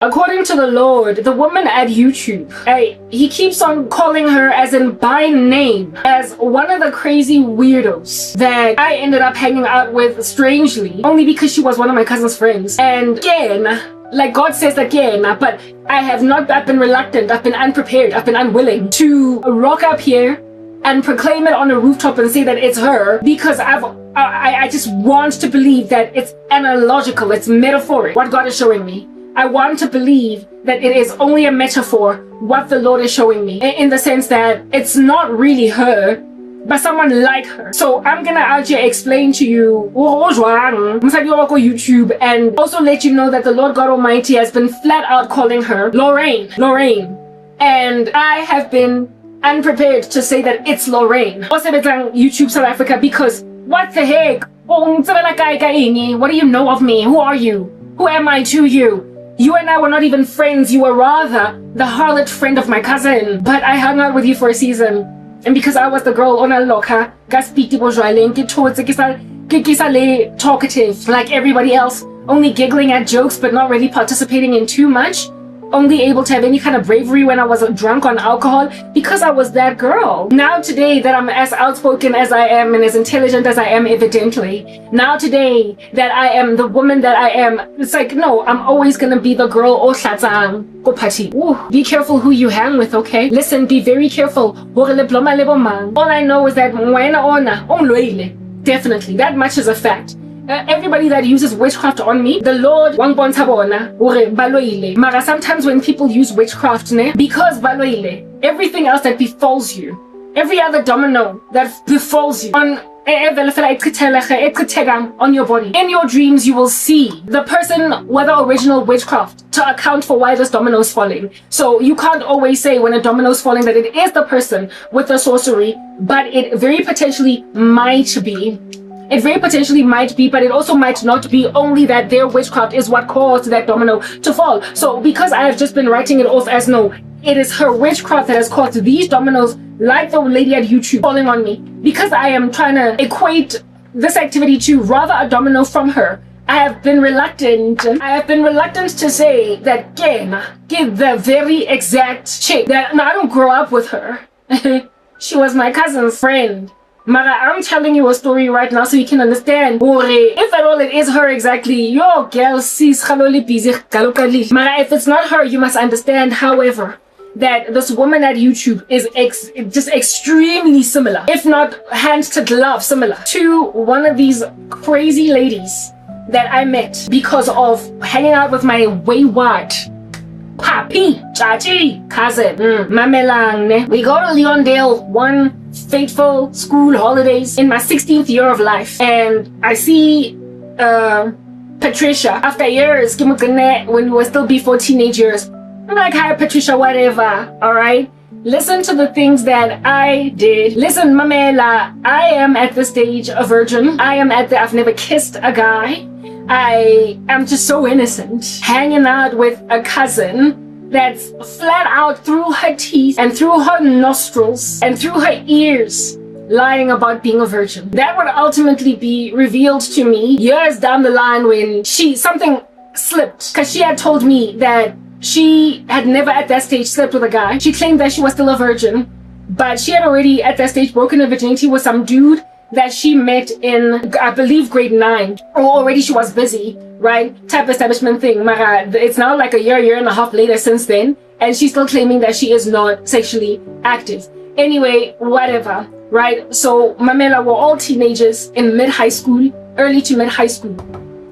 according to the Lord, the woman at YouTube, he keeps on calling her as in by name, as one of the crazy weirdos that I ended up hanging out with strangely, only because she was one of my cousin's friends. And again, like God says again, but I've been reluctant, I've been unprepared, I've been unwilling to rock up here and proclaim it on a rooftop and say that it's her, because I just want to believe that it's analogical, it's metaphoric, what God is showing me. I want to believe that it is only a metaphor, what the Lord is showing me, in the sense that it's not really her, but someone like her. So I'm gonna out here explain to you YouTube, and also let you know that the Lord God Almighty has been flat out calling her Lorraine. And I have been unprepared to say that it's Lorraine. Also YouTube South Africa, because what the heck? What do you know of me? Who are you? Who am I to you? You and I were not even friends. You were rather the harlot friend of my cousin. But I hung out with you for a season. And because I was the girl on a loka, talkative like everybody else, only giggling at jokes but not really participating in too much. Only able to have any kind of bravery when I was drunk on alcohol, because I was that girl. Now today that I'm as outspoken as I am and as intelligent as I am, evidently, now today that I am the woman that I am, it's like, no, I'm always gonna be the girl go party. Be careful who you hang with, okay? Listen, be very careful. All I know is that definitely, that much is a fact. Everybody that uses witchcraft on me, the Lord Mara, sometimes when people use witchcraft, because everything else that befalls you, every other domino that befalls you on your body, in your dreams you will see the person with the original witchcraft to account for why this domino is falling. So you can't always say when a domino is falling that it is the person with the sorcery, but it very potentially might be. It very potentially might be, but it also might not be, only that their witchcraft is what caused that domino to fall. So because I have just been writing it off as no, it is her witchcraft that has caused these dominoes, like the lady at YouTube, falling on me, because I am trying to equate this activity to rather a domino from her, I have been reluctant to say that give the very exact chick that, no, I don't grow up with her. She was my cousin's friend. Mara, I'm telling you a story right now so you can understand. If at all it is her exactly, your girl sees busy. Mara, if it's not her, you must understand, however, that this woman at YouTube is just extremely similar, if not hand to glove similar, to one of these crazy ladies that I met because of hanging out with my wayward papi, chachi, cousin, Mamelang. We go to Leondale one fateful school holidays in my 16th year of life, and I see Patricia after years when we were still before teenage years. I'm like, hi Patricia, whatever, alright? Listen to the things that I did. Listen, Mamela, I am at this stage a virgin. I've never kissed a guy. I am just so innocent, hanging out with a cousin that's flat out through her teeth and through her nostrils and through her ears lying about being a virgin. That would ultimately be revealed to me years down the line when something slipped, because she had told me that she had never at that stage slept with a guy. She claimed that she was still a virgin, but she had already at that stage broken her virginity with some dude that she met in, I believe, grade 9. Or already she was busy, right? Type establishment thing. Mara, it's now like a year and a half later since then, and she's still claiming that she is not sexually active. Anyway, whatever, right? So Mamela were all teenagers in mid-high school, early to mid-high school.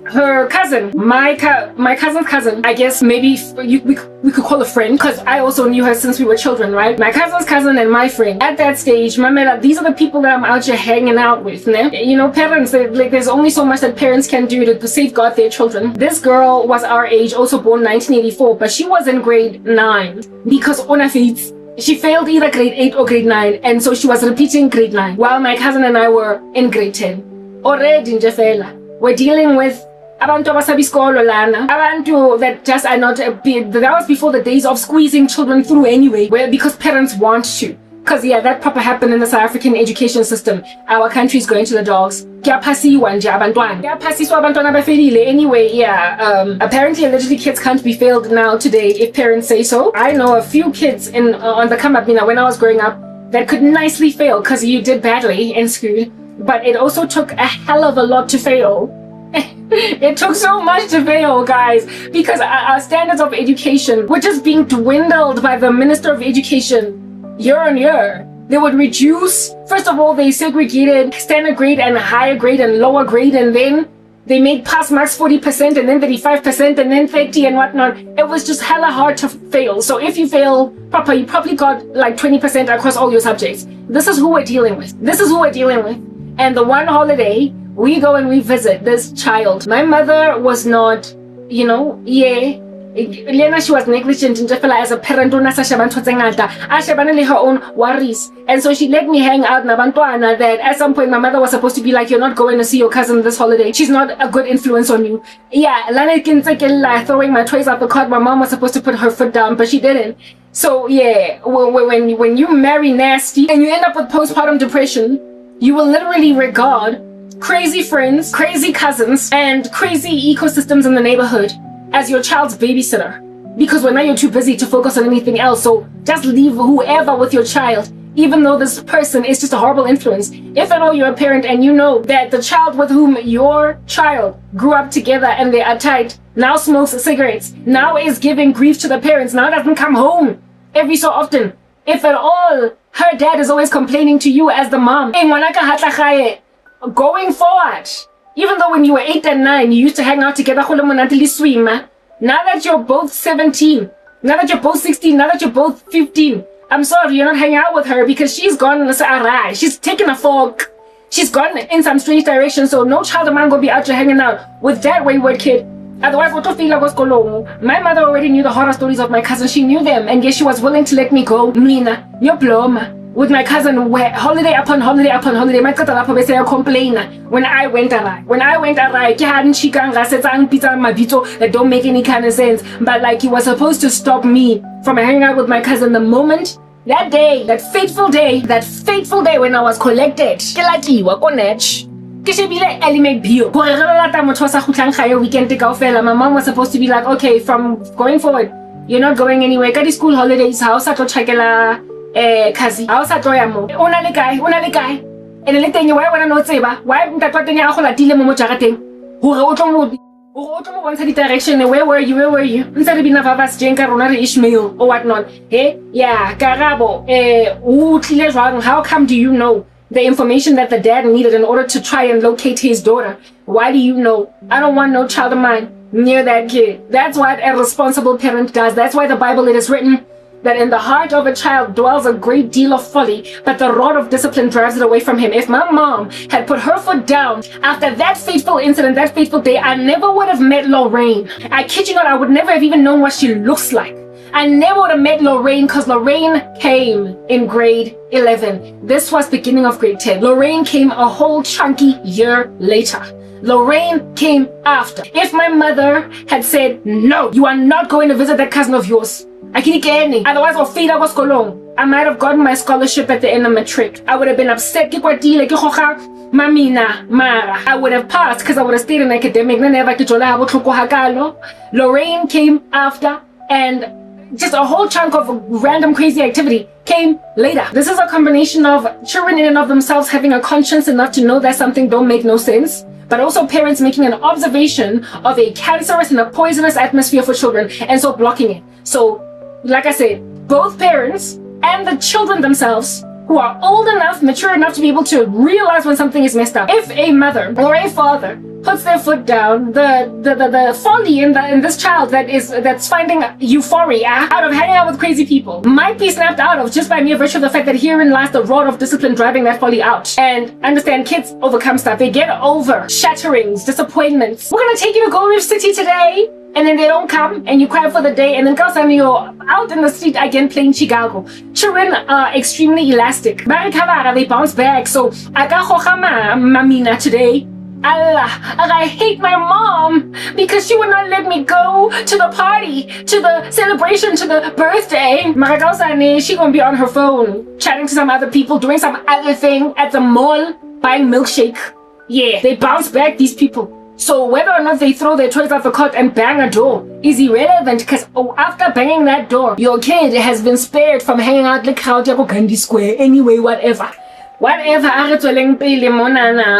Her cousin, my cousin's cousin, I guess maybe we could call a friend, because I also knew her since we were children, right? My cousin's cousin and my friend. At that stage, Mamela, these are the people that I'm out here hanging out with, né? You know, parents, there's only so much that parents can do to safeguard their children. This girl was our age, also born 1984, but she was in grade 9, because she failed either grade 8 or grade 9, and so she was repeating grade 9, while my cousin and I were in grade 10. Already, we're dealing with abantu abasabisikolo lana, abantu that just are not that was before the days of squeezing children through anyway, because parents want to. Because yeah, that proper happened in the South African education system. Our country's going to the dogs. Anyway, yeah, apparently allegedly kids can't be failed now today if parents say so. I know a few kids on the come up, when I was growing up, that could nicely fail because you did badly in school. But it also took a hell of a lot to fail. It took so much to fail, guys, because our standards of education were just being dwindled by the Minister of Education year on year. They would reduce, first of all, they segregated standard grade and higher grade and lower grade, and then they made pass marks 40% and then 35% and then 30 and whatnot. It was just hella hard to fail. So if you fail proper, you probably got like 20% across all your subjects. This is who we're dealing with. This is who we're dealing with. And the one holiday, we go and we visit this child. My mother was not, Lena, she was negligent as a parent. Her own worries. And so she let me hang out that at some point my mother was supposed to be like, you're not going to see your cousin this holiday. She's not a good influence on you. Yeah, throwing my toys out the cart. My mom was supposed to put her foot down, but she didn't. So yeah, when you marry nasty and you end up with postpartum depression, you will literally regard crazy friends, crazy cousins, and crazy ecosystems in the neighborhood as your child's babysitter, because now you're too busy to focus on anything else. So just leave whoever with your child, even though this person is just a horrible influence. If at all you're a parent and you know that the child with whom your child grew up together and they are tight now smokes cigarettes, now is giving grief to the parents, now doesn't come home every so often. If at all her dad is always complaining to you as the mom, going forward, even though when you were 8 and 9, you used to hang out together, swim. Now that you're both 17, now that you're both 16, now that you're both 15, I'm sorry, you're not hanging out with her because she's gone, she's taken a fork. She's gone in some strange direction, so no child of mine will be out there hanging out with that wayward kid. Otherwise, my mother already knew the horror stories of my cousin. She knew them, and yet she was willing to let me go. Mina, your ploma. With my cousin, holiday upon holiday upon holiday, my cousin complain when I went away. When I went away, that don't make any kind of sense. But like, you were supposed to stop me from hanging out with my cousin the moment that day, that fateful day when I was collected. My mom was supposed to be like, okay, from going forward, you're not going anywhere. Got the school holidays, house at Kazi, I was at Royamo. Una le guy, and the thing you wanna know, Seba, why that what the Yahola Momo Jarating? Who wrote on the direction, where were you? Instead of being a Vavas Jenka, Ronari Ishmael, or whatnot. Hey, yeah, Garabo, how come do you know the information that the dad needed in order to try and locate his daughter? Why do you know? I don't want no child of mine near that kid. That's what a responsible parent does. That's why the Bible, it is written that in the heart of a child dwells a great deal of folly, but the rod of discipline drives it away from him. If my mom had put her foot down after that fateful incident, that fateful day, I never would have met Lorraine. I kid you not, I would never have even known what she looks like. I never would have met Lorraine because Lorraine came in grade 11. This was beginning of grade 10. Lorraine came a whole chunky year later. Lorraine came after. If my mother had said, no, you are not going to visit that cousin of yours, otherwise I might have gotten my scholarship at the end of matric. I would have been upset. I would have passed because I would have stayed in academic. Lorraine came after, and just a whole chunk of random crazy activity came later. This is a combination of children in and of themselves having a conscience enough to know that something don't make no sense, but also parents making an observation of a cancerous and a poisonous atmosphere for children and so blocking it. So like I said, both parents and the children themselves who are old enough, mature enough to be able to realize when something is messed up. If a mother or a father puts their foot down, the folly in this child that's finding euphoria out of hanging out with crazy people might be snapped out of just by mere virtue of the fact that herein lies the rod of discipline driving that folly out. And understand, kids overcome stuff. They get over shatterings, disappointments. We're gonna take you to Gold Reef City today, and then they don't come, and you cry for the day, and then you're out in the street again playing Chicago. Children are extremely elastic. They bounce back. So I got mamina today. Allah, I hate my mom because she would not let me go to the party, to the celebration, to the birthday. Maragausane, she gonna be on her phone, chatting to some other people, doing some other thing at the mall, buying milkshake. Yeah, they bounce back, these people. So whether or not they throw their toys out the cot and bang a door is irrelevant, because after banging that door, your kid has been spared from hanging out like crowd at Candy Square. Anyway, whatever. Whatever,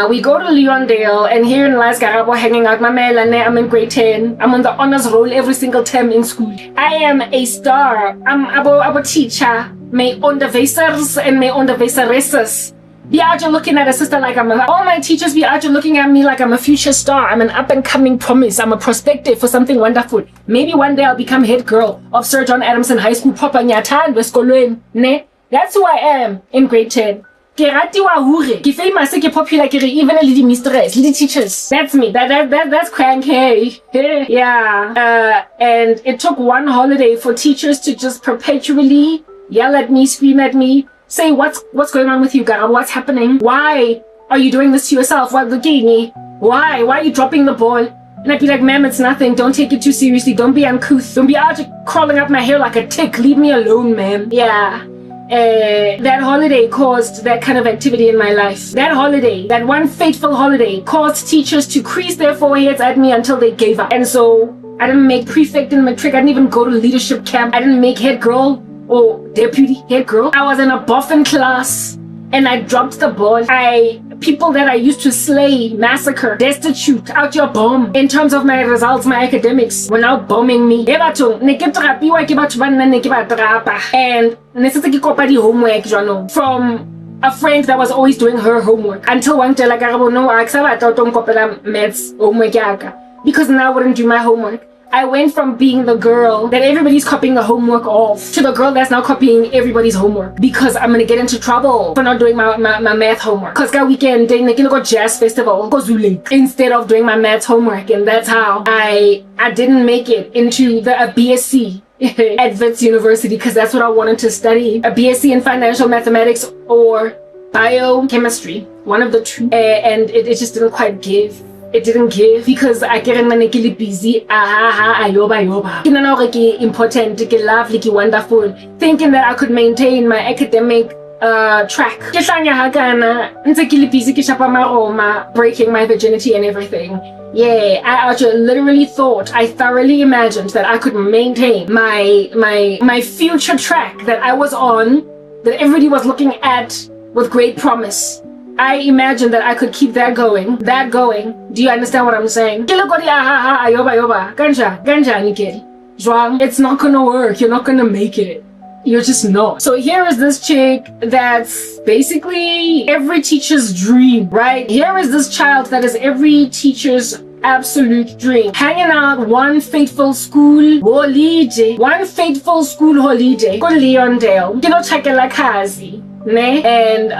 we go to Leondale, and here in Lasgarabo hanging out, I'm in grade 10. I'm on the honors roll every single term in school. I am a star. I'm a teacher. My onderwijzers and my onderwijzeresses. Be out looking at a sister like all my teachers be out looking at me like I'm a future star. I'm an up and coming promise. I'm a prospective for something wonderful. Maybe one day I'll become head girl of Sir John Adamson High School proper Nyatan Weskolwen. Ne? That's who I am in grade 10. Ke ratiwa hure, ke famous, ke popular, ke even a little mistress, little teachers. That's me. That's crank, hey. Yeah. And it took one holiday for teachers to just perpetually yell at me, scream at me, say what's going on with you, Garab? What's happening? Why are you doing this to yourself? What the game? Why are you dropping the ball? And I'd be like, ma'am, it's nothing. Don't take it too seriously. Don't be uncouth. Don't be out crawling up my hair like a tick. Leave me alone, ma'am. Yeah. That holiday caused that kind of activity in my life. That holiday, that one fateful holiday, caused teachers to crease their foreheads at me until they gave up. And so I didn't make prefect in matric. I didn't even go to leadership camp. I didn't make head girl or deputy head girl. I was in a boffin class and I dropped the ball. People that I used to slay, massacre, destitute, out your bomb in terms of my results, my academics, were now bombing me. And homework, from a friend that was always doing her homework until one day like no, I accept maths homework because now I wouldn't do my homework. I went from being the girl that everybody's copying the homework of to the girl that's now copying everybody's homework because I'm gonna get into trouble for not doing my math homework. Cause that weekend they go jazz festival instead of doing my math homework, and that's how I didn't make it into the BSc at Wits University because that's what I wanted to study, a BSc in financial mathematics or biochemistry, one of the two, and it just didn't quite give. It didn't give because I get busy. Important, lovely, wonderful, thinking that I could maintain my academic track. Breaking my virginity and everything. Yeah, I actually literally thought, I thoroughly imagined that I could maintain my future track that I was on, that everybody was looking at with great promise. I imagined that I could keep that going. Do you understand what I'm saying? It's not gonna work. You're not gonna make it. You're just not. So here is this chick that's basically every teacher's dream, right? Here is this child that is every teacher's absolute dream. Hanging out one fateful school holiday. Go Leondale. Chakela Kazi. And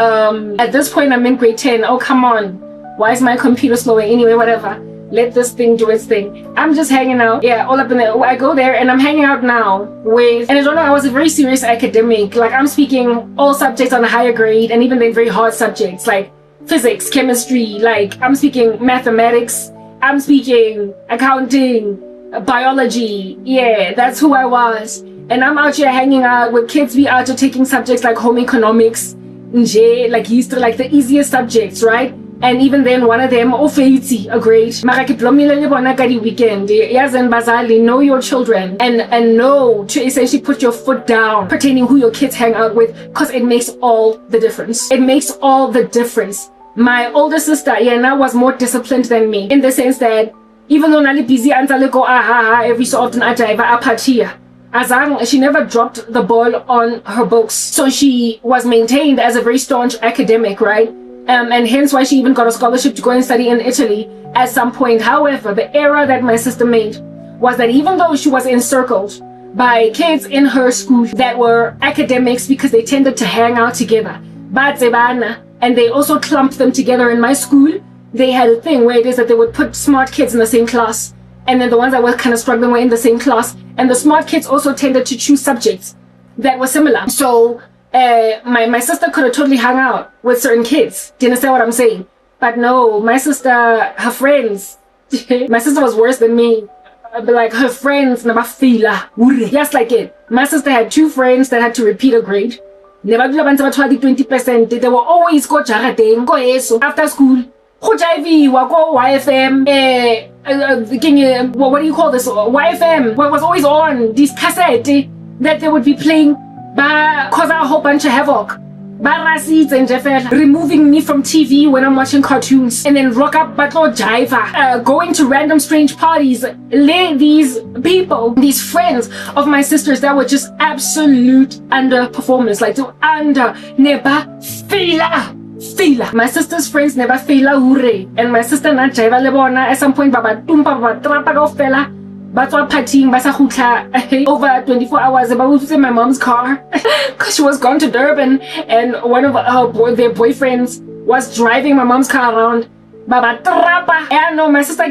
at this point I'm in grade 10. Oh, come on. Why is my computer slower? Anyway, whatever. Let this thing do its thing. I'm just hanging out. Yeah, all up in there. I go there and I'm hanging out now with, and I don't know, I was a very serious academic. Like, I'm speaking all subjects on a higher grade, and even then very hard subjects like physics, chemistry, like I'm speaking mathematics, I'm speaking accounting, biology. Yeah, that's who I was. And I'm out here hanging out with kids. We out here taking subjects like home economics, like history, like the easiest subjects, right? And even then, one of them, a grade. Weekend. Know your children and know to essentially put your foot down pertaining who your kids hang out with, because it makes all the difference. It makes all the difference. My older sister, Yana, was more disciplined than me in the sense that even though Nali busy every so often she never dropped the ball on her books. So she was maintained as a very staunch academic, right? And hence why she even got a scholarship to go and study in Italy at some point. However, the error that my sister made was that even though she was encircled by kids in her school that were academics because they tended to hang out together, and they also clumped them together in my school, they had a thing where it is that they would put smart kids in the same class, and then the ones that were kind of struggling were in the same class, and the smart kids also tended to choose subjects that were similar. So my sister could have totally hung out with certain kids. Do you understand what I'm saying? But no, my sister, her friends, my sister was worse than me. But like her friends never fila. Just like it. My sister had 2 friends that had to repeat a grade. Never do about 20%. They were always go jarateng, go eso after school. Go jive, go YFM. What do you call this? YFM. What was always on this cassette that they would be playing. Cause a whole bunch of havoc. Removing me from TV when I'm watching cartoons, and then rock up battle jiva, going to random strange parties. These people, these friends of my sisters that were just absolute underperformers, like never fila. My sister's friends never fila ure, and my sister na jiva lebona at some point baba tumpa baba trapa go fela. But what partying over 24 hours about in my mom's car because she was gone to Durban, and one of their boyfriends was driving my mom's car around. Baba trapa. And no, my sister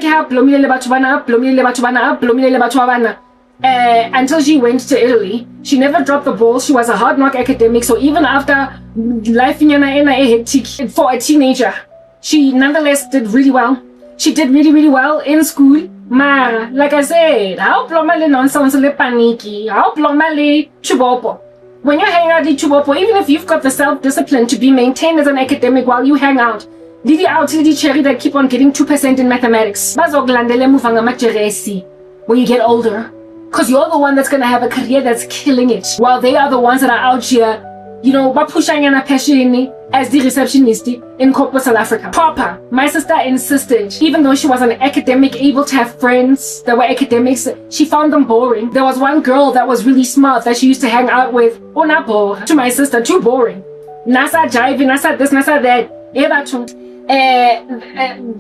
until she went to Italy. She never dropped the ball. She was a hard knock academic. So even after life in hectic for a teenager, she nonetheless did really well. She did really well in school. Ma, like I said, how plomale nonsense le paniki, how plomale chubopo. When you hang out with chubopo, even if you've got the self-discipline to be maintained as an academic while you hang out, Didi out Didi cherry that keep on getting 2% in mathematics. When you get older. Because you're the one that's gonna have a career that's killing it. While they are the ones that are out here, you know, pushing and passion as the receptionist in corporate South Africa. Proper. My sister insisted, even though she was an academic, able to have friends that were academics, she found them boring. There was one girl that was really smart that she used to hang out with. Oh, not boring. To my sister, too boring. Nasa jiving, nasa this, nasa that.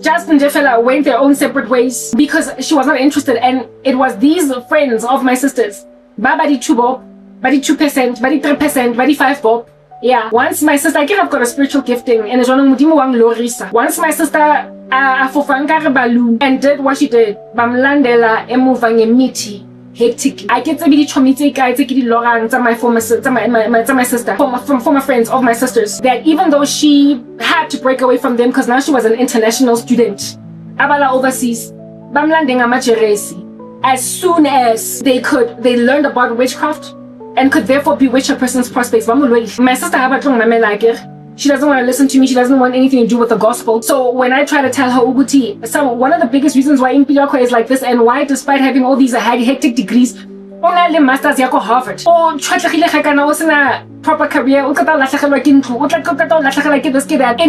Justin Jeffella went their own separate ways because she was not interested, and it was these friends of my sisters. Babadi Chubo. Body 2%, body 3%, body 5 bob. Yeah. Once my sister, I have got a spiritual gifting, and once my sister balloon and did what she did, bamlandela emuvang emiti hectic. I get to be the chomite guy, take it Laurent, my former sister, former friends of my sisters. That even though she had to break away from them because now she was an international student, abala overseas, bamlandeng amajeresi. As soon as they learned about witchcraft and could therefore bewitch a person's prospects. My sister, she doesn't want to listen to me. She doesn't want anything to do with the gospel. So when I try to tell her, Uguti, one of the biggest reasons why Impiyako is like this, and why, despite having all these hectic degrees, only masters yako Harvard. Oh, proper career. In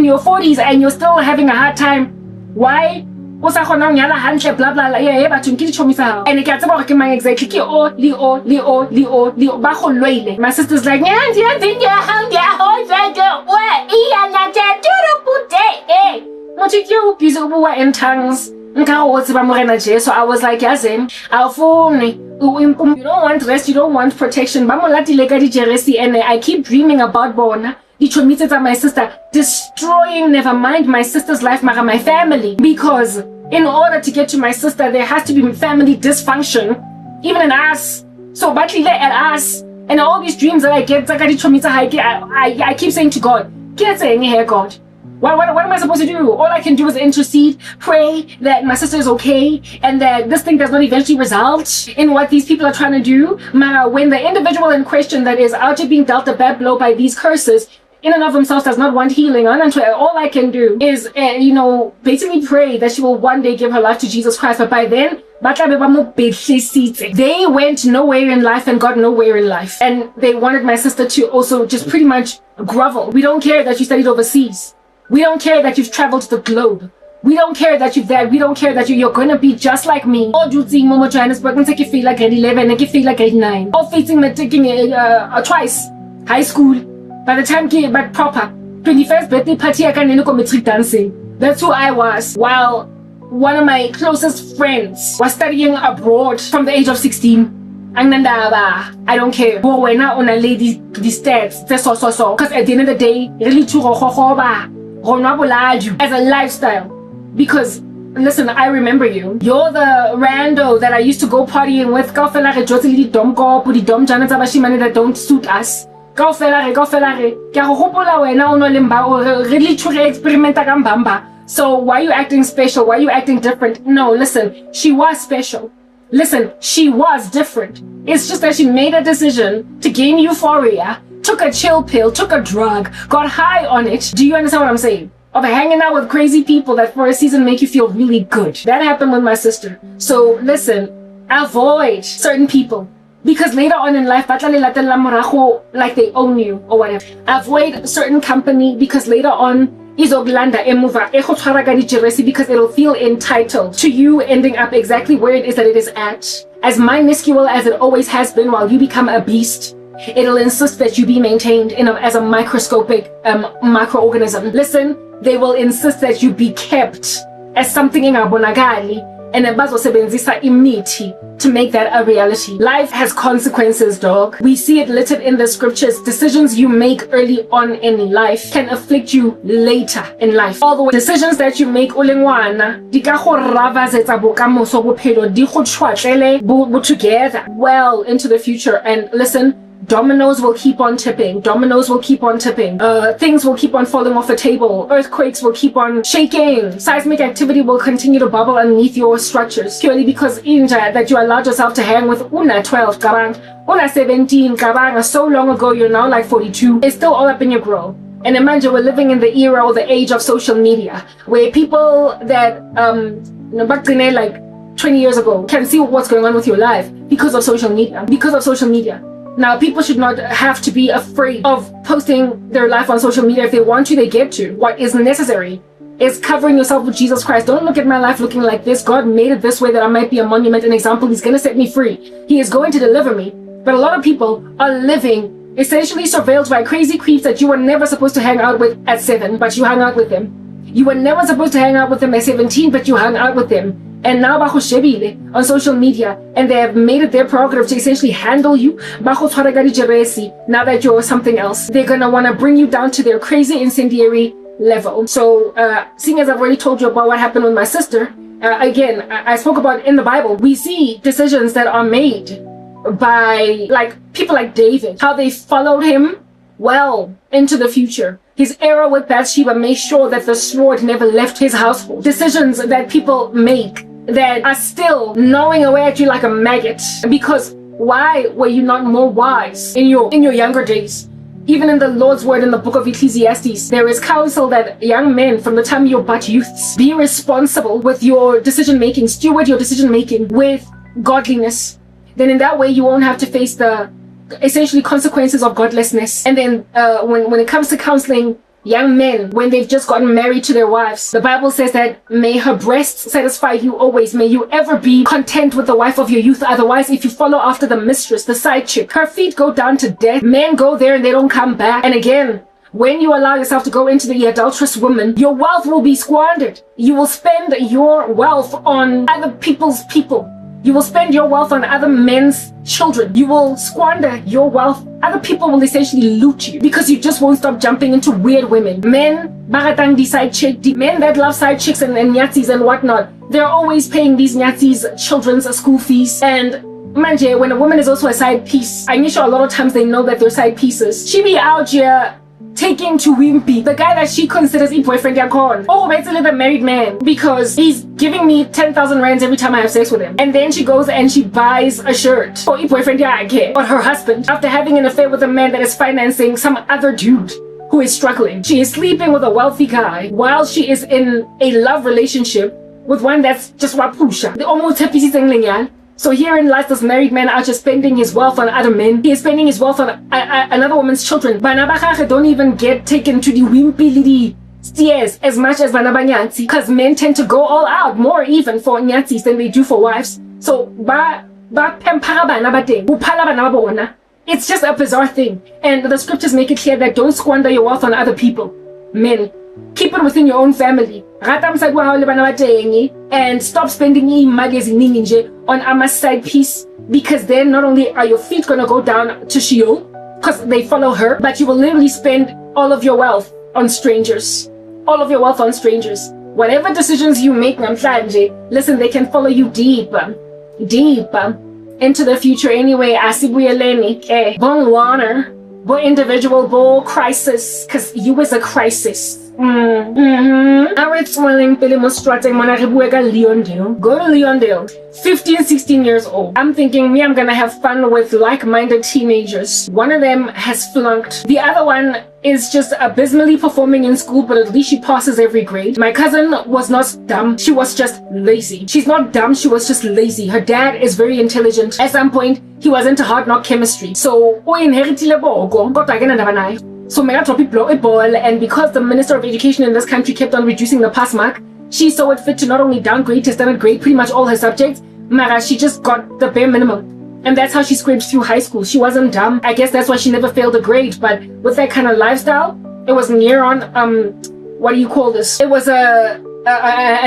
your 40s and you're still having a hard time. Why? Blah blah blah. And it gets about exactly Leo. My sister's like, in tongues. So I was like, you don't want rest, you don't want protection. And I keep dreaming about Bona. My sister destroying, never mind my sister's life, my family. Because in order to get to my sister, there has to be family dysfunction, even in us. So battle at us, and all these dreams that I get, I keep saying to God, get saying here, God. What am I supposed to do? All I can do is intercede, pray that my sister is okay, and that this thing does not eventually result in what these people are trying to do. When the individual in question that is out to being dealt a bad blow by these curses, in and of themselves does not want healing, all I can do is, basically pray that she will one day give her life to Jesus Christ. But by then, they went nowhere in life and got nowhere in life. And they wanted my sister to also just pretty much grovel. We don't care that you studied overseas. We don't care that you've traveled to the globe. We don't care that you've that. We don't care that you're going to be just like me. All doing Momo Johannesburg and take you feel like grade 11 and you feel like grade 9. All facing taking twice high school. By the time but proper 21st birthday party, I can go metric dancing. That's who I was. While one of my closest friends was studying abroad from the age of 16. I don't care. But when I on a lady these stats, that's so. Because at the end of the day, really as a lifestyle. Because listen, I remember you. You're the rando that I used to go partying with. That don't suit us. So why are you acting special? Why are you acting different? No, listen, she was special. Listen, she was different. It's just that she made a decision to gain euphoria, took a chill pill, took a drug, got high on it. Do you understand what I'm saying? Of hanging out with crazy people that for a season make you feel really good. That happened with my sister. So listen, avoid certain people. Because later on in life, like they own you or whatever. Avoid certain company because later on, izoglanda emuva because it'll feel entitled to you ending up exactly where it is that it is at. As minuscule as it always has been while you become a beast, it'll insist that you be maintained as a microscopic microorganism. Listen, they will insist that you be kept as something ingabonagali and bazosebenzisa imithi to make that a reality. Life has consequences, dog. We see it littered in the scriptures. Decisions you make early on in life can afflict you later in life. All the way decisions that you make ulengwana di ka go ravazetsa bokamoso bophelo di go tshwatlele bo together well into the future. And listen, dominoes will keep on tipping. Dominoes will keep on tipping. Things will keep on falling off the table. Earthquakes will keep on shaking. Seismic activity will continue to bubble underneath your structures purely because that you allowed yourself to hang with Una 12 kabang, Una 17 kabang. So long ago, you're now like 42. It's still all up in your grill. And imagine we're living in the era or the age of social media where people that back then like 20 years ago can see what's going on with your life because of social media. Because of social media. Now, people should not have to be afraid of posting their life on social media. If they want to, they get to. What is necessary is covering yourself with Jesus Christ. Don't look at my life looking like this. God made it this way that I might be a monument, an example. He's going to set me free. He is going to deliver me. But a lot of people are living essentially surveilled by crazy creeps that you were never supposed to hang out with at 7, but you hung out with them. You were never supposed to hang out with them at 17, but you hung out with them. And now on social media, and they have made it their prerogative to essentially handle you. Now that you're something else, they're gonna want to bring you down to their crazy incendiary level. So, seeing as I've already told you about what happened with my sister, again, I spoke about in the Bible, we see decisions that are made by like people like David, how they followed him well into the future. His era with Bathsheba made sure that the sword never left his household. Decisions that people make that are still gnawing away at you like a maggot. Because why were you not more wise in your younger days? Even in the Lord's word in the book of Ecclesiastes, there is counsel that young men from the time you're but youths, be responsible with your decision making, steward your decision making with godliness. Then in that way you won't have to face the essentially consequences of godlessness. And then when it comes to counseling young men when they've just gotten married to their wives, the Bible says that may her breasts satisfy you always. May you ever be content with the wife of your youth. Otherwise, if you follow after the mistress, the side chick, her feet go down to death. Men go there and they don't come back. And again, when you allow yourself to go into the adulterous woman, your wealth will be squandered. You will spend your wealth on other people's people. You will spend your wealth on other men's children. You will squander your wealth. Other people will essentially loot you because you just won't stop jumping into weird women. Men, baratang di side chick, men that love side chicks and Nazis and whatnot, they're always paying these Nazis' children's school fees. And manje, when a woman is also a side piece, I'm sure a lot of times they know that they're side pieces. She be out here taking to Wimpy, the guy that she considers a boyfriend, oh, basically the married man, because he's giving me 10,000 rands every time I have sex with him. And then she goes and she buys a shirt for a boyfriend, but her husband, after having an affair with a man that is financing some other dude who is struggling. She is sleeping with a wealthy guy while she is in a love relationship with one that's just wapusha. The almost happy thing. So herein lies this married man out just spending his wealth on other men. He is spending his wealth on another woman's children. Banabakache don't even get taken to the wimpy stairs as much as Banabanyatsi, because men tend to go all out, more even for Nyatsis than they do for wives. So it's just a bizarre thing. And the scriptures make it clear that don't squander your wealth on other people. Men, keep it within your own family. And stop spending magazine on Ama's side piece, because then not only are your feet gonna go down to Sheol because they follow her, but you will literally spend all of your wealth on strangers. All of your wealth on strangers. Whatever decisions you make, listen, they can follow you deep into the future anyway. Bon water, bon individual, bon crisis, because you is a crisis. Swelling pele mo strateng mona re bue ka Leondale. Go to Leondale. 15, 16 years old. I'm thinking, me, I'm gonna have fun with like-minded teenagers. One of them has flunked. The other one is just abysmally performing in school, but at least she passes every grade. My cousin was not dumb. She was just lazy. She's not dumb. She was just lazy. Her dad is very intelligent. At some point, he was into hard knock chemistry. So, so mega topic blow a ball, and because the Minister of Education in this country kept on reducing the pass mark, she saw it fit to not only downgrade to standard grade pretty much all her subjects, Mara, she just got the bare minimum. And that's how she scraped through high school. She wasn't dumb. I guess that's why she never failed a grade. But with that kind of lifestyle, it was near on, what do you call this? It was a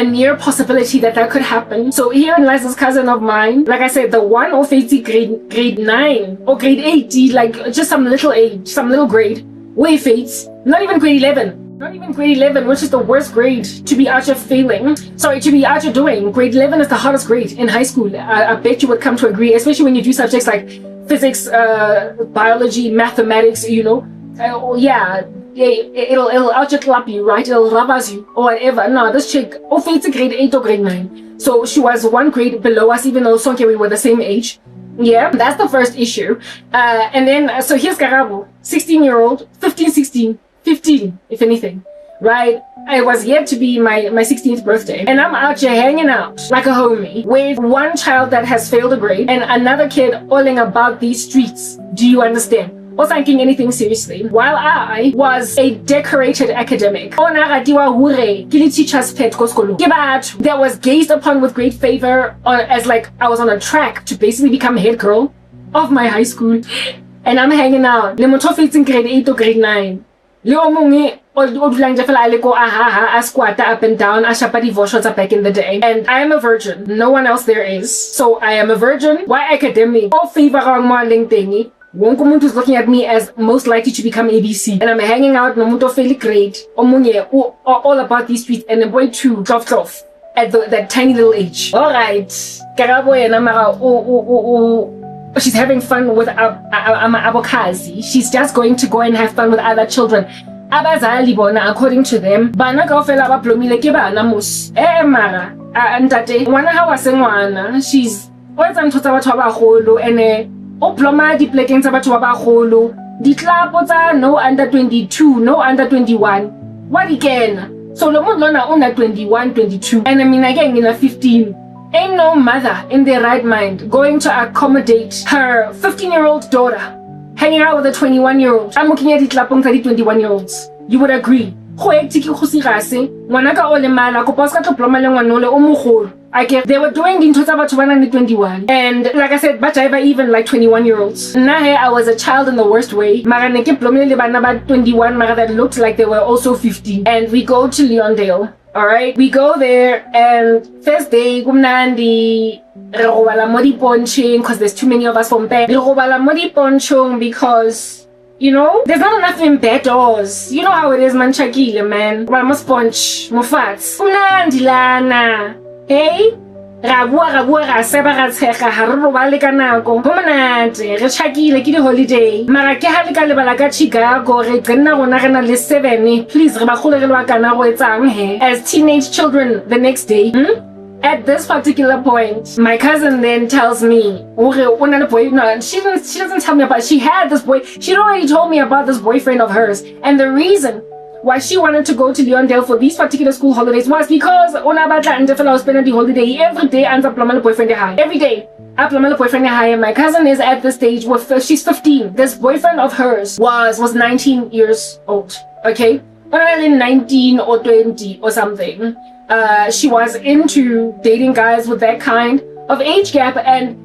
near possibility that could happen. So herein lies this cousin of mine. Like I said, the one of 80 grade 9 or grade 80, like just some little age, some little grade. Way fates, not even grade 11. Not even grade 11, which is the worst grade to be out failing. Sorry, to be out doing. Grade 11 is the hardest grade in high school. I bet you would come to agree, especially when you do subjects like physics, biology, mathematics, you know. It'll out you, right? It'll ravage you or whatever. No, this chick, fates grade 8 or grade 9. So she was one grade below us, even though Sonke we were the same age. Yeah, that's the first issue. And then, so here's Karabo, 16-year-old, 15, 16, 15, if anything, right? It was yet to be my 16th birthday. And I'm out here hanging out like a homie with one child that has failed a grade and another kid oiling about these streets. Do you understand? Was thinking anything seriously, while I was a decorated academic. That was gazed upon with great favor as like I was on a track to basically become head girl of my high school. And I'm hanging out. Le motho in grade 8 or grade 9. Le omonge o dulang je fela le ko a squat up and down a shapa divorce back in the day. And I am a virgin. No one else there is. So I am a virgin. Why academic? All favor on mo leng thingy. Won't is looking at me as most likely to become ABC. And I'm hanging out no mundo fairly great. All about these streets and a boy too. Tough. At that tiny little age. Alright. Karabo and Amara she's having fun with Abokazi. She's just going to go and have fun with other children. Abazali bona, according to them, bana kaofela ba plomile ke bana mos. Mara, ntate, ngwana ha wa se ngwana, she's always ntho tsa batho ba bagolo ene o ploma di plekeng tsa batho ba bagolo. Ditlapo tsa no under 22, no under 21. What ikena? So lo mo lona una 21, 22. And I mean again in a 15. Ain't no mother in their right mind going to accommodate her 15-year-old daughter hanging out with a 21-year-old. I'm looking at it lapong 21-year-olds. You would agree. I get they were doing the 21, and like I said, but I even like 21-year-olds. I was a child in the worst way. 21, that looked like they were also 15. And we go to Leondale. Alright, we go there, and first day, kumnandi, because there's too many of us from there. Because, you know, there's not enough in bed doors. You know how it is, manchagile, man. Rama sponge, mufats. Kumnandi lana. Hey? Rabua ra seba ra tshega ha re robale ka nako go monate re tshakile ke di holiday mara ke ha le ka lebala ka Chicago re gonna gona rena le 7 please re ba gole re lwa kana go etsang he as teenage children the next day. At this particular point, my cousin then tells me, she doesn't tell me about, she had this boy, she'd already told me about this boyfriend of hers, and the reason why she wanted to go to Leondale for these particular school holidays was because I was spending the holiday every day and boyfriend high. Every day boyfriend high, and my cousin is at the stage where she's 15. This boyfriend of hers was 19 years old. Okay, probably 19 or 20 or something. She was into dating guys with that kind of age gap, and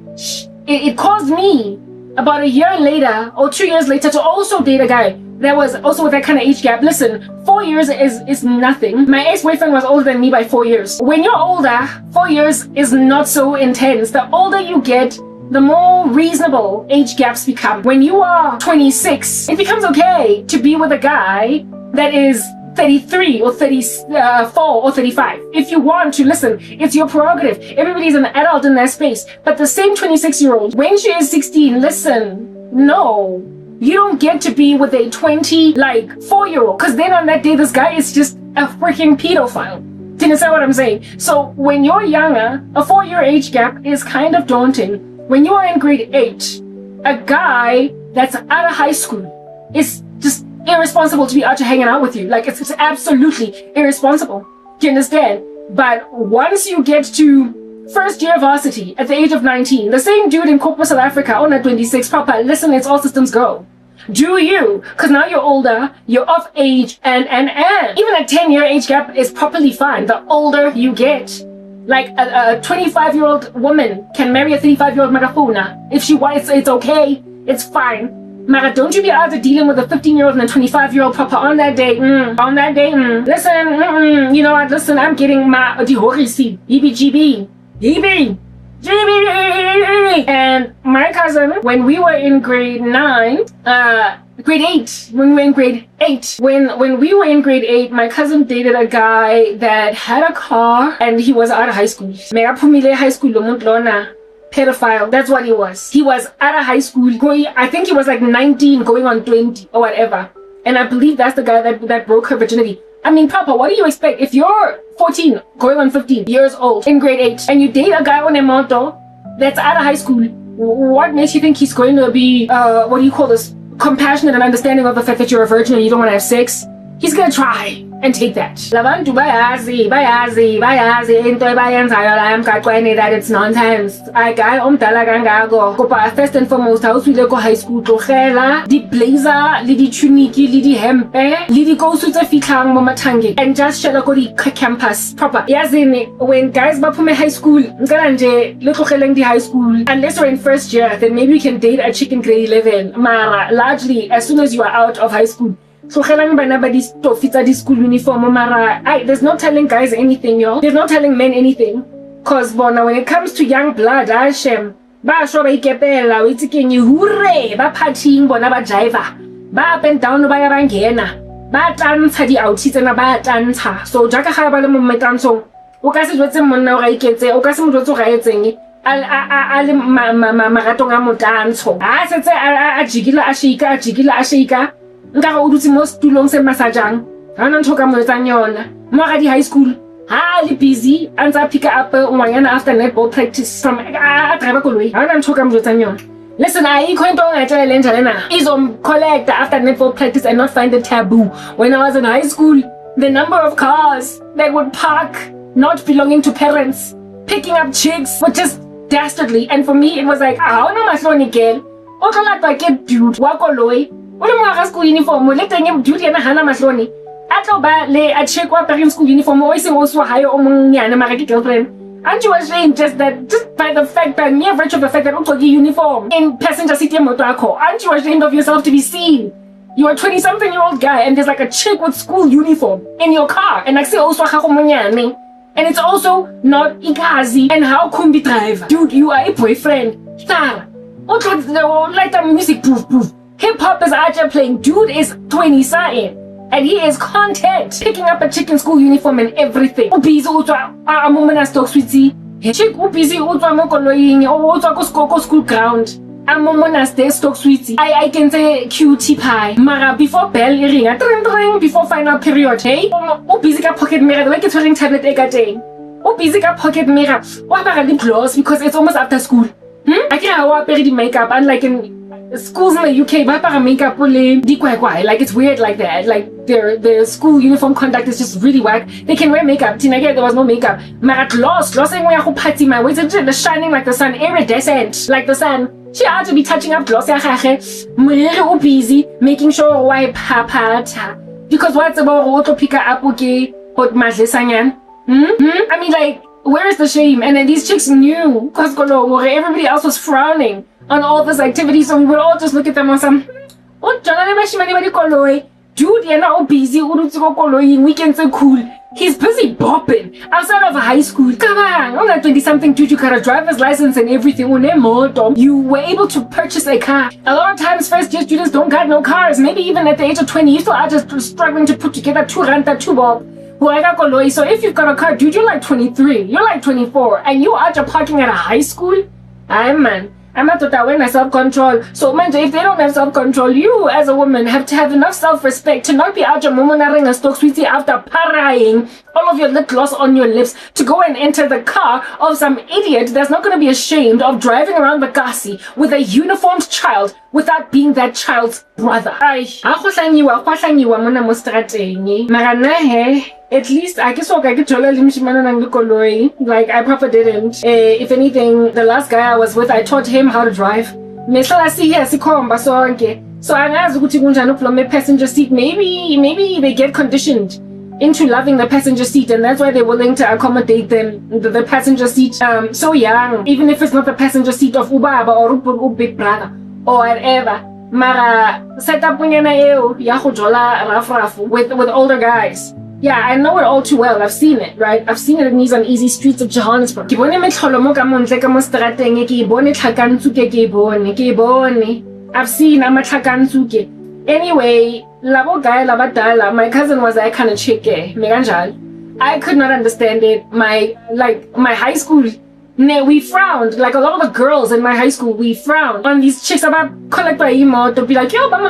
it caused me about a year later or 2 years later to also date a guy that was also with that kind of age gap. Listen, 4 years is nothing. My ex-boyfriend was older than me by 4 years. When you're older, 4 years is not so intense. The older you get, the more reasonable age gaps become. When you are 26, it becomes okay to be with a guy that is 33 or 34 or 35. If you want to, listen, it's your prerogative. Everybody's an adult in their space. But the same 26-year-old, when she is 16, listen, no. You don't get to be with a 4-year-old, because then on that day, this guy is just a freaking pedophile. Do you understand what I'm saying? So when you're younger, a 4-year age gap is kind of daunting. When you are in grade 8, a guy that's out of high school is just irresponsible to be out here hanging out with you. Like, it's absolutely irresponsible. Do you understand? But once you get to first year varsity at the age of 19, the same dude in corporate South Africa on at 26, Papa, listen, it's all systems go. Do you? Because now you're older, you're of age, and even a 10-year age gap is properly fine the older you get. Like a 25-year-old woman can marry a 35-year-old marafuna. If she wants, it's okay, it's fine. Mara, don't you be out there dealing with a 15-year-old and a 25-year-old Papa on that day. Listen, you know what? Listen, I'm getting my dihorisi, EBGB. And my cousin, when we were in grade 8, when we were in grade 8, my cousin dated a guy that had a car and he was out of high school. High school, pedophile. That's what he was. He was out of high school. I think he was like 19 going on 20 or whatever. And I believe that's the guy that broke her virginity. I mean, Papa, what do you expect? If you're 14, going on 15 years old in grade 8, and you date a guy on a moto that's out of high school, what makes you think he's going to be, what do you call this, compassionate and understanding of the fact that you're a virgin and you don't want to have sex? He's going to try and take that. That it's nonsense. First and foremost, I was with high school to the blazer, the tunic, the hempe, the go suits a fitang matangi, and just shell the campus proper. Yes, when guys from high school, the high school, unless you're in first year, then maybe you can date a chick in grade 11. Largely, as soon as you are out of high school. So this school uniform, there's no telling guys anything, yo. There's no telling men anything. Cause when it comes to young blood, Hashem, ba shoba ikepela, we taking you hooray, ba partying, bona ba jiva, ba up and down, ba yabangena, ba tansa di outfits and ba tansa. So jaka ga ba le mo metanso, o ka se jwetse monna o ga iketse, o ka se mo jwetse o ga etseng. Ale maratong a motantsho. A setse a jigila a shika. Nka go dutse mo stulong se masajang ha nna nthoka mo etsang yona mo ga di high school ha le busy antsa pick up ngwanyana after netball practice from driver koloi ha nna nthoka mo etsang yona. Listen, I ain't is collect after netball practice and not find it taboo. When I was in high school, the number of cars that would park not belonging to parents picking up chicks were just dastardly, and for me it was like how na mahloni girl o tla tla ke dude wa koloi o school uniform le teng duty yana hana mahloni atlo ba le a check wa parents school uniform o iseng o swa hayo o monyane mara ke girlfriend. Aren't you ashamed just by the fact that mere virtue of the fact that u uniform in passenger seat moto akho? Aren't you ashamed of yourself to be seen? You're a 20-something-year-old guy and there's like a chick with school uniform in your car and like say o swa gago monyane, and it's also not ikazi. And how kumbi driver, dude, you are a boyfriend. Star o light the music proof. Hip-hop is out there playing. Dude is 20-something and he is content picking up a chicken school uniform and everything. Busy a stock sweetie. Chick busy school ground. Stock sweetie. I can say cutie pie. Mara before bell ring before final period. Hey, busy pocket mirror like it's wearing tablet day. Busy pocket mirror. What about lip gloss because it's almost after school. I can't wear the makeup unlike in schools in the UK, makeup like it's weird like that. Like their school uniform conduct is just really whack. They can wear makeup. There was no makeup. Lost party my way to shining like the sun, iridescent like the sun. She had to be touching up gloss busy making sure wipe her because what's about auto pick up okay hot I mean, like, where is the shame? And then these chicks knew because everybody else was frowning on all this activity, so we would all just look at them and say, dude, you're not busy, weekends are cool. He's busy bopping outside of high school. Come on, I'm not 20-something dude, you got a driver's license and everything. You were able to purchase a car. A lot of times first year students don't got no cars. Maybe even at the age of 20, you still are just struggling to put together 2 ranta, 2 bob. So if you've got a car, dude, you're like 23, you're like 24, and you are just parking at a high school? Aye, man. I'm not that self-control. So man, if they don't have self-control, you as a woman have to have enough self-respect to not be out your momonaring a stock sweetie after parrying all of your lip gloss on your lips to go and enter the car of some idiot that's not going to be ashamed of driving around the Kasi with a uniformed child without being that child's brother. At least I guess like I proper didn't. If anything, the last guy I was with, I taught him how to drive. So I from the passenger seat. Maybe they get conditioned into loving the passenger seat, and that's why they're willing to accommodate them the passenger seat so young, even if it's not the passenger seat of Ubaba or Big Brother or whatever. Mara set up with older guys. Yeah, I know it all too well. I've seen it, right? I've seen it in these uneasy streets of Johannesburg. I've seen Anyway, my cousin was that kind of chick. I could not understand it. My high school, we frowned. Like a lot of the girls in my high school, we frowned on these chicks about collect by emo to be like, yo, and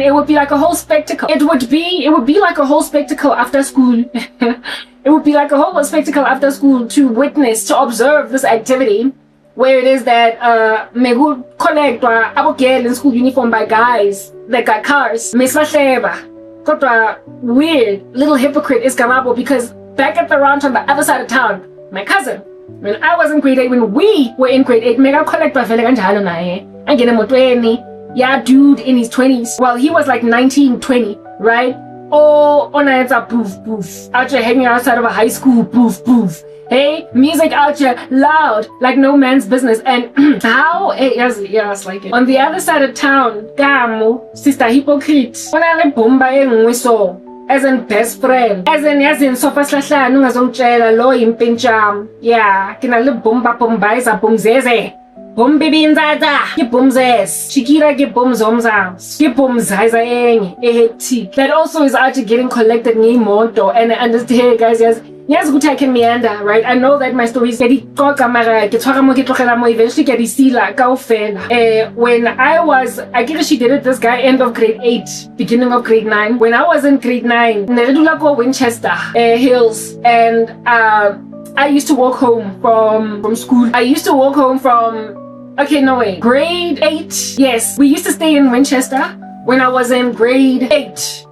it would be like a whole spectacle. It would be like a whole spectacle after school. It would be like a whole spectacle after school to witness, to observe this activity, where it is that me would collect a girl in school uniform by guys that got cars. Weird little hypocrite is Gamabo, because back at the ranch on the other side of town, my cousin, when I was in grade 8, when we were in grade 8, mega collect by I get him 20. Yeah, dude in his 20s. Well, he was like 19, 20, right? Oh, on a poof poof. Out here hanging outside of a high school, poof poof. Hey, music out here loud like no man's business. And how? Yes, like it. On the other side of town, Gamu, sister hypocrite. When I bomba so as in best friend, as in sofa slasha nungazongchela lo impincham. Yeah, kina le bomba isa bomzeze. Bombibinzaza, ke bomzes. Chikira ke bomzomza. Ke bomzaiza hectic. That also is out getting collected in moto. And I understand, guys, yes, good I can meander, right? I know that my story is very eventually get when I guess she did it, this guy, end of grade 8, beginning of grade 9. When I was in grade 9, Neredula go Winchester Hills, and I used to walk home from school. I used to walk home from grade 8. Yes, we used to stay in Winchester when I was in grade 8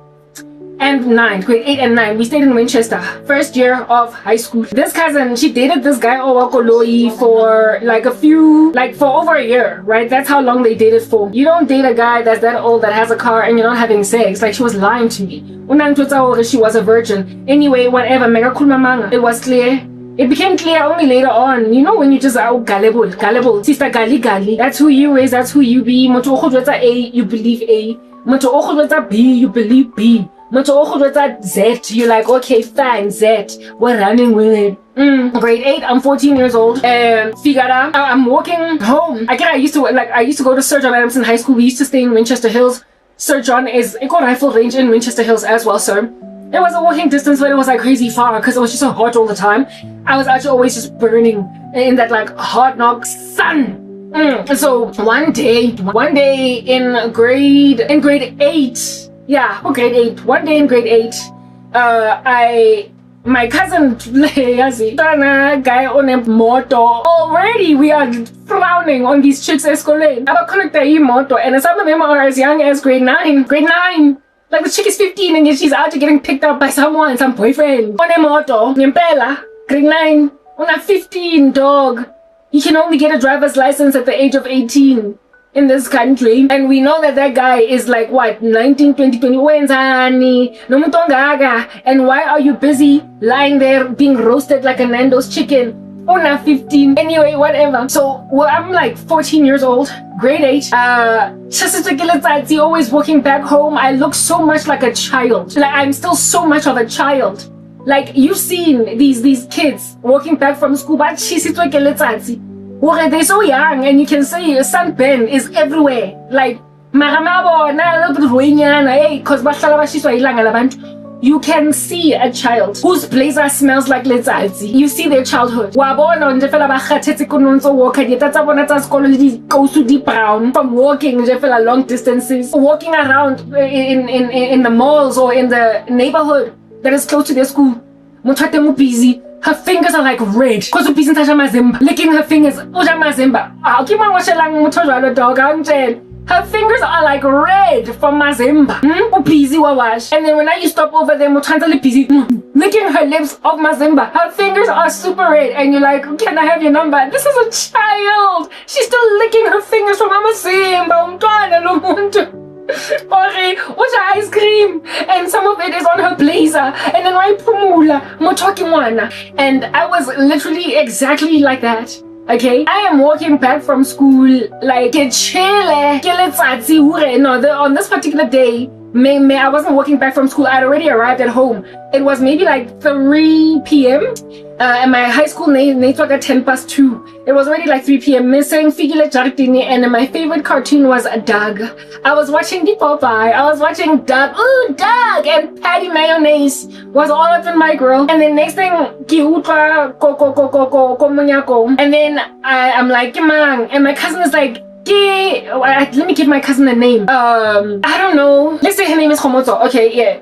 and 9, grade 8 and 9. We stayed in Winchester, first year of high school. This cousin, she dated this guy Owakoloi for for over a year, right? That's how long they dated for. You don't date a guy that's that old that has a car and you're not having sex. Like, she was lying to me. She was a virgin. Anyway, whatever. It was clear. It became clear only later on. You know, when you just gullible, sister gali. That's who you is, that's who you be. Moto A, you believe A. Moto B, you believe B. Z, you're like, okay, fine, Z, we're running with it. Grade 8, I'm 14 years old, and figara, I'm walking home. I used to go to Sir John Adamson High School. We used to stay in Winchester Hills. Sir John is a rifle range in Winchester Hills as well, sir. It was a walking distance, but it was like crazy far because it was just so hot all the time. I was actually always just burning in that like hot knock sun. So one day in grade 8. Yeah, grade 8. One day in grade 8, my cousin guy on a moto. Already we are frowning on these chicks escalate. I connect the moto, and some of them are as young as grade 9. Grade 9. Like, the chick is 15 and yet she's out getting picked up by someone, some boyfriend. On a moto, grade 9. On a 15, dog. You can only get a driver's license at the age of 18 in this country. And we know that guy is like, what, 19, 20, 20. And why are you busy lying there being roasted like a Nando's chicken? Ona 15. Anyway, whatever. So, well, I'm like 14 years old, grade 8. Always walking back home. I look so much like a child. Like, I'm still so much of a child. Like, you've seen these kids walking back from school, but they're so young, and you can see your sunburn is everywhere. Like, you can see a child whose blazer smells like letsatsi. You see their childhood. Wa bona nje fela ba kgathetse ko ntse walk dieta tsa bona tsa sekolo le di kausu di brown from walking nje fela long distances, walking around in the malls or in the neighborhood that is close to their school. Motho teng o busy. Her fingers are like red because of busy mazimba. Licking her fingers. Uja mazimba. Ke mangwashelang motho jwalo dog. Her fingers are like red from mazimba. Busy wa wash. And then when you stop over there, motho busy licking her lips of mazimba. Her fingers are super red, and you're like, can I have your number? This is a child. She's still licking her fingers from mazimba. Umntwana lo muntu. Okay, what's ice cream? And some of it is on her blazer. And then I pumula, motoki mwana. And I was literally exactly like that. Okay, I am walking back from school like on this particular day. I wasn't walking back from school. I'd already arrived at home. It was maybe like 3 p.m. And my high school network at 2:10. It was already like 3 p.m. Missing Figile Jardini, and my favorite cartoon was Doug. I was watching the Popeye. I was watching Doug. Ooh, Doug! And Patty Mayonnaise was all up in my grill. And then next thing, and then I'm like, man. And my cousin is like, let me give my cousin a name. I don't know. Let's say her name is Homoto. Okay, yeah.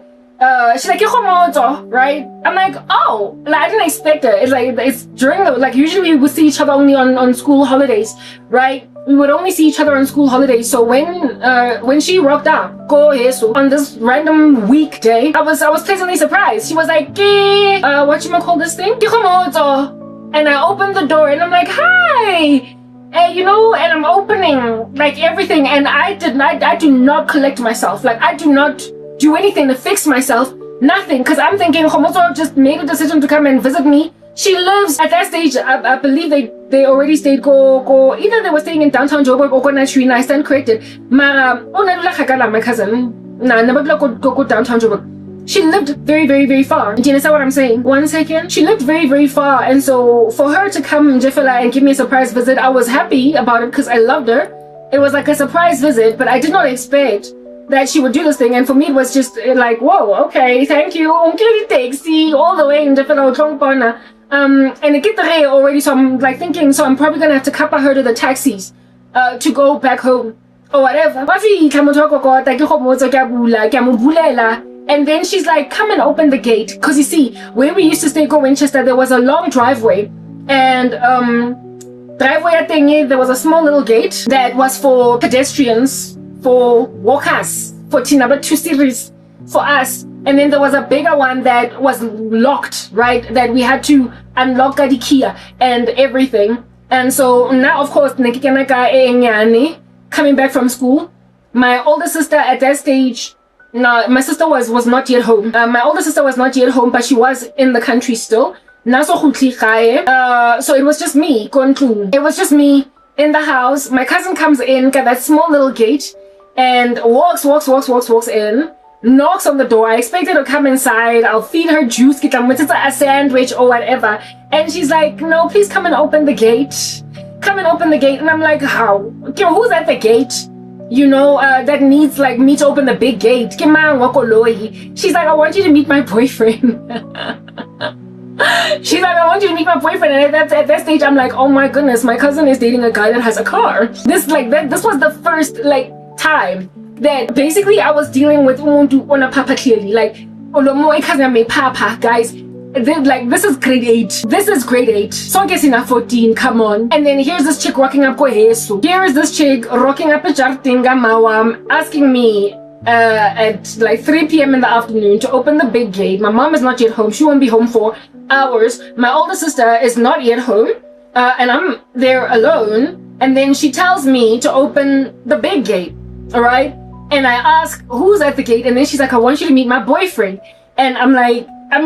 She's like, Homoto, right? I'm like, oh, like, I didn't expect it. It's like, it's during the, like, usually we would see each other only on school holidays, right? We would only see each other on school holidays. So when she rocked up, on this random weekday, I was pleasantly surprised. She was like, whatchamacall this thing? Homoto. And I opened the door and I'm like, hi. And and I'm opening like everything, and I do not collect myself. Like, I do not do anything to fix myself, nothing, because I'm thinking Homoto just made a decision to come and visit me. She lives at that stage. I believe they already stayed either they were staying in downtown Joburg or Trina. I stand corrected. Mara, my cousin, never go downtown Joburg. She lived very, very, very far. Do you understand what I'm saying? 1 second. She lived very, very far. And so for her to come Jeffela and give me a surprise visit, I was happy about it because I loved her. It was like a surprise visit, but I did not expect that she would do this thing. And for me, it was just like, whoa, okay, thank you. Taxi all the way in Jeffela. And it get the ray already. So I'm like thinking, so I'm probably going to have to kappa her to the taxis to go back home or whatever. And then she's like, come and open the gate. Because you see, where we used to stay, Winchester, there was a long driveway. And driveway thingy, there was a small little gate that was for pedestrians, for walkers, for number 2 series, for us. And then there was a bigger one that was locked, right? That we had to unlock the key and everything. And so now, of course, coming back from school, my older sister at that stage, no, my sister was not yet home. My older sister was not yet home, but she was in the country still. So it was just me. It was just me in the house. My cousin comes in, got that small little gate, and walks in, knocks on the door. I expect her to come inside. I'll feed her juice, get a sandwich or whatever. And she's like, no, please come and open the gate. Come and open the gate. And I'm like, how? Who's at the gate? That needs like me to open the big gate. She's like, I want you to meet my boyfriend. She's like, I want you to meet my boyfriend. And at that stage, I'm like, oh my goodness, my cousin is dating a guy that has a car. This was the first time that basically I was dealing with umuntu ona papa clearly. Like, papa, guys. This is grade 8. This is grade 8. Sonke sina 14, come on. And then here's this chick rocking up Kohesu. Here is this chick rocking up a Jartinga Mawam, asking me at like 3 p.m. in the afternoon to open the big gate. My mom is not yet home. She won't be home for hours. My older sister is not yet home. And I'm there alone. And then she tells me to open the big gate. All right? And I ask, who's at the gate? And then she's like, I want you to meet my boyfriend. And I'm like, I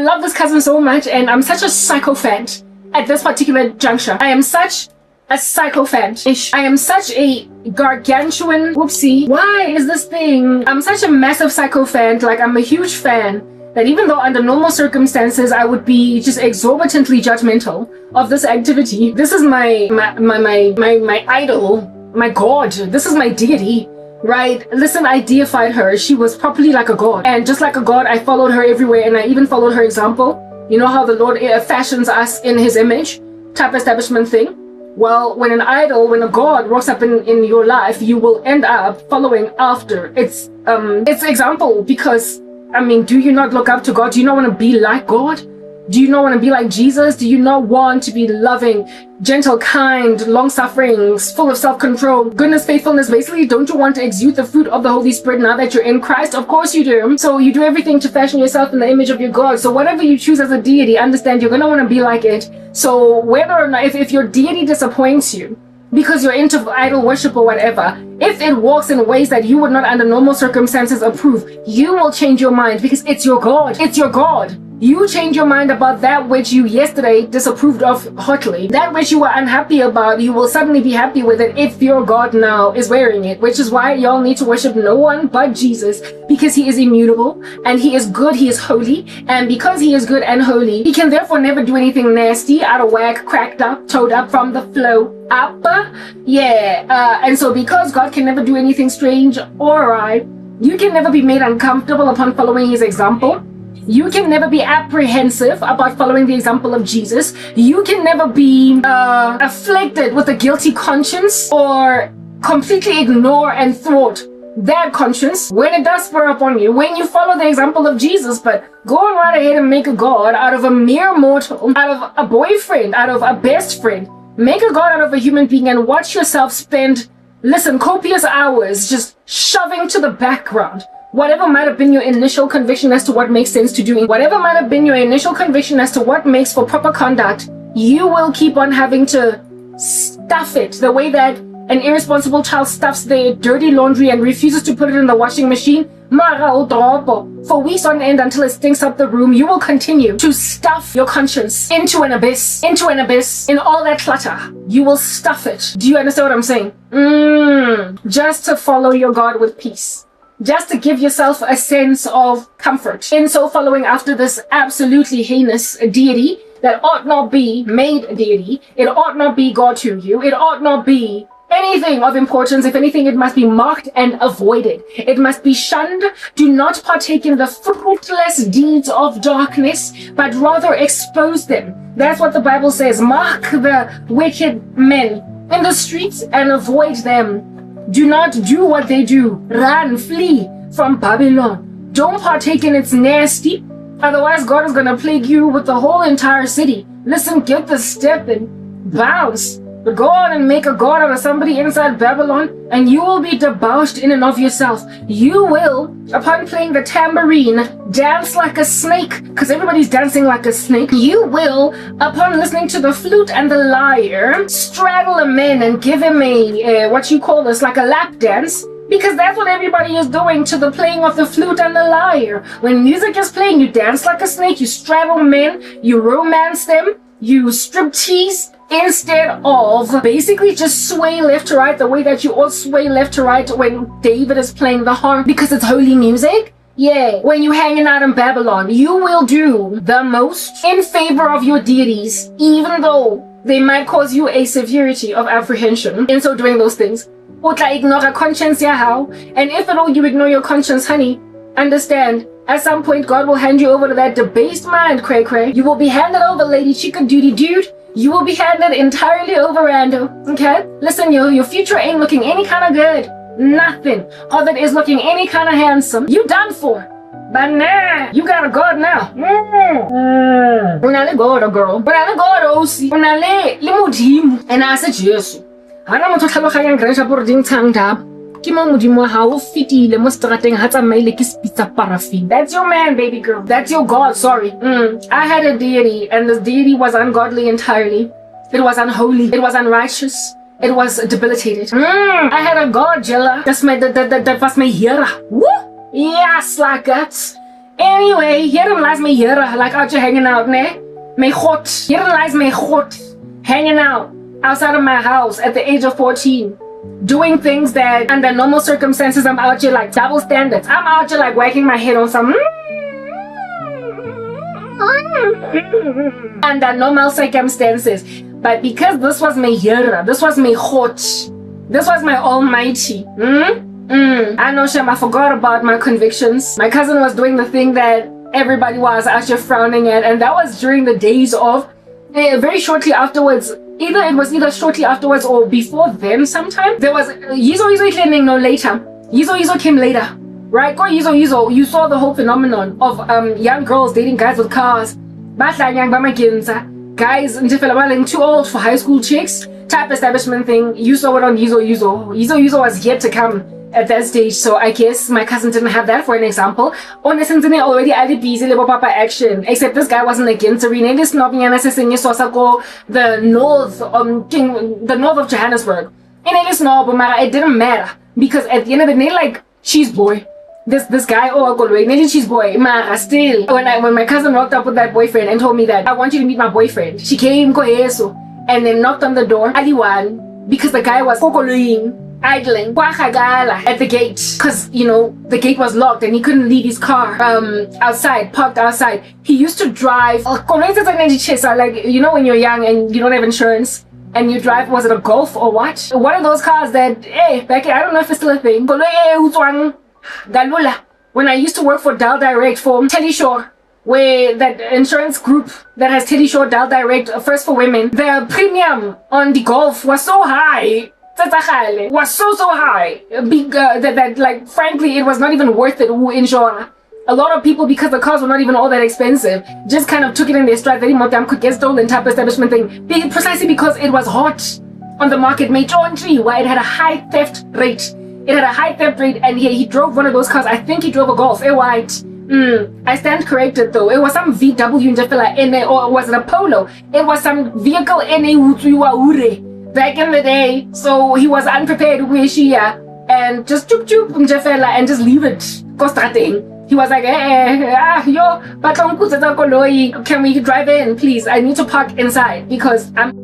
love this cousin so much, and I'm such a sycophant at this particular juncture. I am such a sycophant. I am such a gargantuan, whoopsie. Why is this thing? I'm such a massive sycophant. Like, I'm a huge fan that even though under normal circumstances I would be just exorbitantly judgmental of this activity, this is my idol, my god. This is my deity. right? Listen, I deified her. She was properly like a god. And just like a god, I followed her everywhere, and I even followed her example. You know how the Lord fashions us in his image type establishment thing? Well, when an idol, when a god rocks up in your life, you will end up following after its example. Because, I mean, do you not look up to God? Do you not want to be like God? Do you not want to be like Jesus? Do you not want to be loving, gentle, kind, long-suffering, full of self-control, goodness, faithfulness? Basically, don't you want to exude the fruit of the Holy Spirit now that you're in Christ? Of course you do. So you do everything to fashion yourself in the image of your God. So whatever you choose as a deity, understand you're going to want to be like it. So whether or not, if your deity disappoints you, because you're into idol worship or whatever, if it walks in ways that you would not under normal circumstances approve, you will change your mind because it's your God. It's your God. You change your mind about that which you yesterday disapproved of hotly. That which you were unhappy about, you will suddenly be happy with it if your God now is wearing it, which is why y'all need to worship no one but Jesus, because he is immutable and he is good, he is holy, and because he is good and holy, he can therefore never do anything nasty, out of whack, cracked up, towed up from the flow up. And so because God can never do anything strange or awry, you can never be made uncomfortable upon following his example. You can never be apprehensive about following the example of Jesus. You can never be afflicted with a guilty conscience or completely ignore and thwart that conscience when it does spur up on you, when you follow the example of Jesus. But go on right ahead and make a God out of a mere mortal, out of a boyfriend, out of a best friend. Make a God out of a human being and watch yourself spend, listen, copious hours just shoving to the background whatever might have been your initial conviction as to what makes sense to doing, whatever might have been your initial conviction as to what makes for proper conduct, you will keep on having to stuff it the way that an irresponsible child stuffs their dirty laundry and refuses to put it in the washing machine. For weeks on end until it stinks up the room, you will continue to stuff your conscience into an abyss, in all that clutter. You will stuff it. Do you understand what I'm saying? Just to follow your God with peace. Just to give yourself a sense of comfort in so following after this absolutely heinous deity that ought not be made a deity. It ought not be God to you. It ought not be anything of importance. If anything, it must be mocked and avoided. It must be shunned. Do not partake in the fruitless deeds of darkness, but rather expose them. That's what the Bible says. Mark the wicked men in the streets and avoid them. Do not do what they do. Run, flee from Babylon. Don't partake in its nasty. Otherwise, God is going to plague you with the whole entire city. Listen, get the step and bounce. But go on and make a god out of somebody inside Babylon, and you will be debauched in and of yourself. You will, upon playing the tambourine, dance like a snake, because everybody's dancing like a snake. You will, upon listening to the flute and the lyre, straddle a man and give him a, like a lap dance, because that's what everybody is doing to the playing of the flute and the lyre. When music is playing, you dance like a snake, you straddle men, you romance them, you striptease, instead of basically just sway left to right the way that you all sway left to right when David is playing the harp because it's holy music. Yeah, when you're hanging out in Babylon, you will do the most in favor of your deities, even though they might cause you a severity of apprehension in so doing those things. Ignore a conscience, how? And if at all you ignore your conscience, honey, understand, at some point God will hand you over to that debased mind, cray cray. You will be handed over, lady chica duty dude. You will be handed entirely over, Rando. Okay? Listen, your future ain't looking any kind of good. Nothing. All that is looking any kind of handsome. You done for. But nah, you got a God now. Unale God, girl. Unale God, Osi. Unale limudimu. And I said, yes. I don't want to tell you Gracia Boarding tongue tab. How fitty mo strateng ha tsamaile ke spitsa paraffin. That's your man, baby girl. That's your God, sorry. I had a deity, and this deity was ungodly entirely. It was unholy. It was unrighteous. It was debilitated. I had a God, Jella. That was my hera. Woo! Yes, like that. Anyway, here lies my hera, like out here hanging out, ne? My God. Here lies my God. Hanging out outside of my house at the age of 14. Doing things that under normal circumstances I'm out here like double standards. I'm out here like wagging my head on some under normal circumstances. But because this was my hero, this was my hot, this was my almighty, I know, Shem, I forgot about my convictions. My cousin was doing the thing that everybody was actually frowning at, and that was during the days of very shortly afterwards. It was either shortly afterwards or before then sometime. There was Yizo came no later. Yizo came later. Right? Go Yizo, you saw the whole phenomenon of young girls dating guys with cars. Guys too old for high school chicks type establishment thing. You saw it on Yizo was yet to come at that stage. So I guess my cousin didn't have that for an example. Honestly, already added busy little papa action. Except this guy wasn't against Serena. This the north of Johannesburg. And it didn't matter because at the end of the day, like, she's boy. This guy, she's boy. Still, when my cousin walked up with that boyfriend and told me that I want you to meet my boyfriend, she came and then knocked on the door. Aliwan, because the guy was idling at the gate, because the gate was locked and he couldn't leave his car parked outside. He used to drive like, when you're young and you don't have insurance and you drive, was it a Golf or what? One of those cars that back I don't know if it's still a thing. When I used to work for Dial Direct for Teleshore, where that insurance group that has Teleshore Dial Direct first for women, the premium on the Golf was so high. Was so high, big that like frankly it was not even worth it to insure. A lot of people, because the cars were not even all that expensive, just kind of took it in their stride. Very much could get stolen type establishment thing, precisely because it was hot on the market. Why it had a high theft rate. It had a high theft rate, and he drove one of those cars. I think he drove a Golf. White. I stand corrected though. It was some VW in or was it a Polo? It was some vehicle back in the day, so he was unprepared and just and just leave it. He was like, can we drive in, please? I need to park inside because I'm